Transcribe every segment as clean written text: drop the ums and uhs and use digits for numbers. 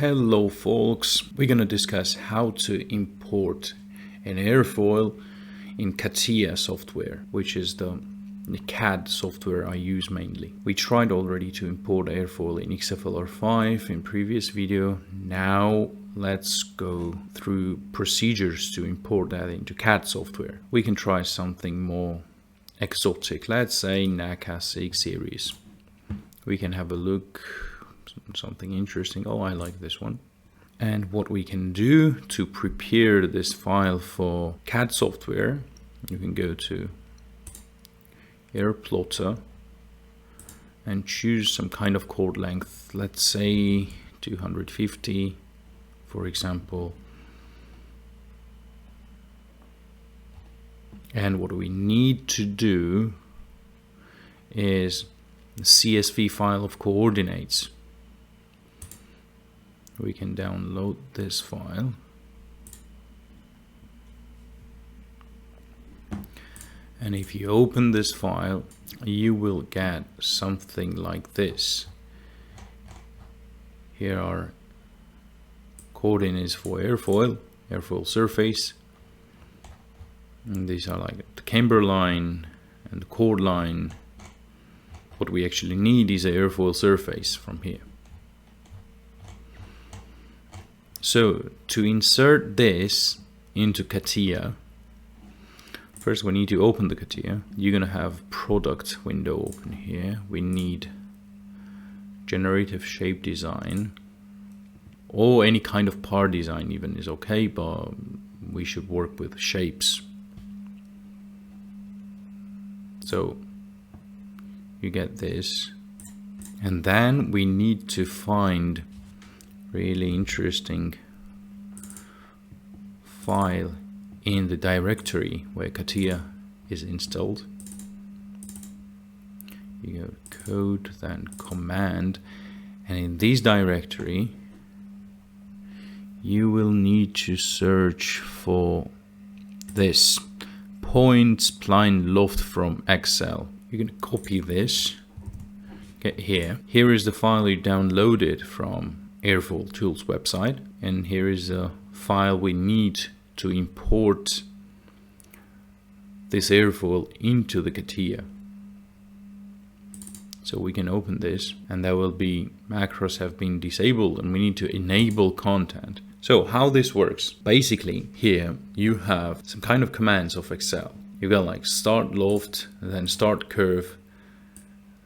Hello folks, we're going to discuss how to import an airfoil in Catia software, which is the CAD software I use mainly. We tried already to import airfoil in XFLR5 in previous video. Now let's go through procedures to import that into CAD software. We can try something more exotic, let's say NACA 6 series. We can have a look, something interesting. Oh, I like this one. And what we can do to prepare this file for CAD software, you can go to AirPlotter and choose some kind of chord length, let's say 250, for example. And what we need to do is the CSV file of coordinates. We can download this file. And if you open this file, you will get something like this. Here are coordinates for airfoil surface. And these are like the camber line and the chord line. What we actually need is an airfoil surface from here. So to insert this into Catia, first we need to open the Catia. You're going to have product window open here. We need generative shape design, or any kind of part design even is okay, but we should work with shapes. So you get this, and then we need to find really interesting file in the directory where Catia is installed. You go to code, then command, and in this directory you will need to search for this point spline loft from Excel. You can copy this, get here. Here is the file you downloaded from Airfoil Tools website, and here is a file we need to import this airfoil into the Catia. So we can open this, and there will be macros have been disabled, and we need to enable content. So how this works, basically here you have some kind of commands of Excel. You got like start loft, then start curve,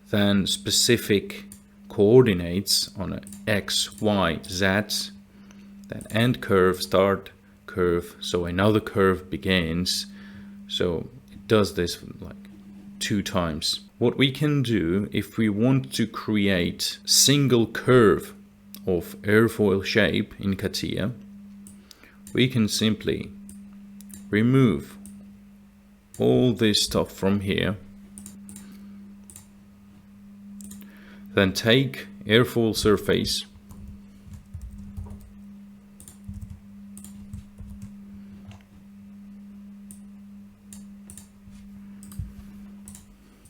then specific coordinates on a X, Y, Z, then end curve, start curve, so another curve begins. So it does this like 2 times. What we can do if we want to create single curve of airfoil shape in Catia, we can simply remove all this stuff from here, then take airfoil surface,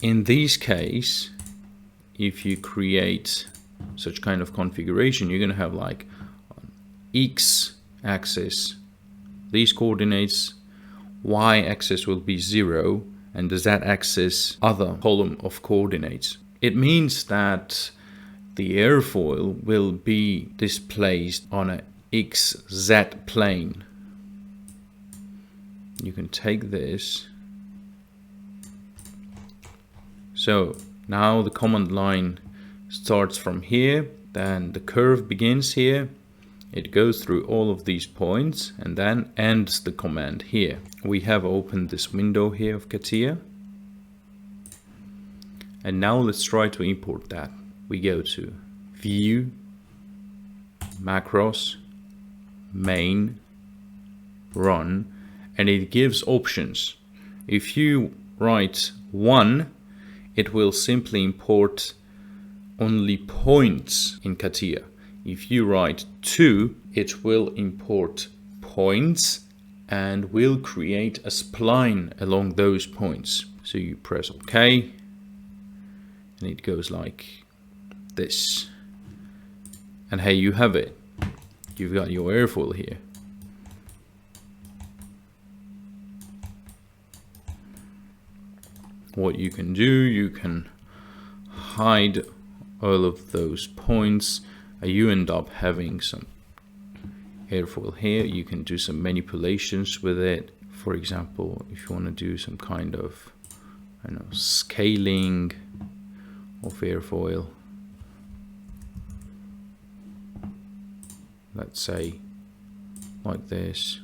in this case, if you create such kind of configuration, you're going to have like X axis these coordinates, Y axis will be 0, and the Z axis other column of coordinates. It means that the airfoil will be displaced on a XZ plane. You can take this. So now the command line starts from here, then the curve begins here, it goes through all of these points and then ends the command here. We have opened this window here of Catia, and now let's try to import that. We go to View, Macros, Main, Run, and it gives options. If you write 1, it will simply import only points in Catia. If you write 2, it will import points and will create a spline along those points. So you press OK, and it goes like this. And here you have it. you've got your airfoil here. What you can do, you can hide all of those points. You end up having some airfoil here. You can do some manipulations with it. For example, if you want to do some kind of, I don't know, scaling of airfoil, let's say like this.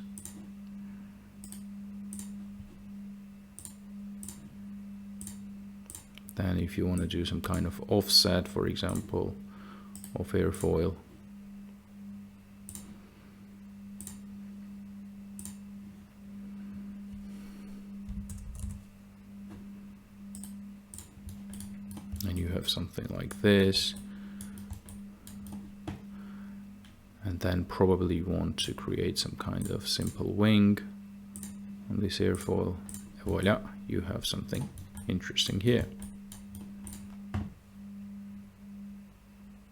Then if you want to do some kind of offset, for example, of airfoil, and you have something like this, and then probably want to create some kind of simple wing on this airfoil. Voila, you have something interesting here.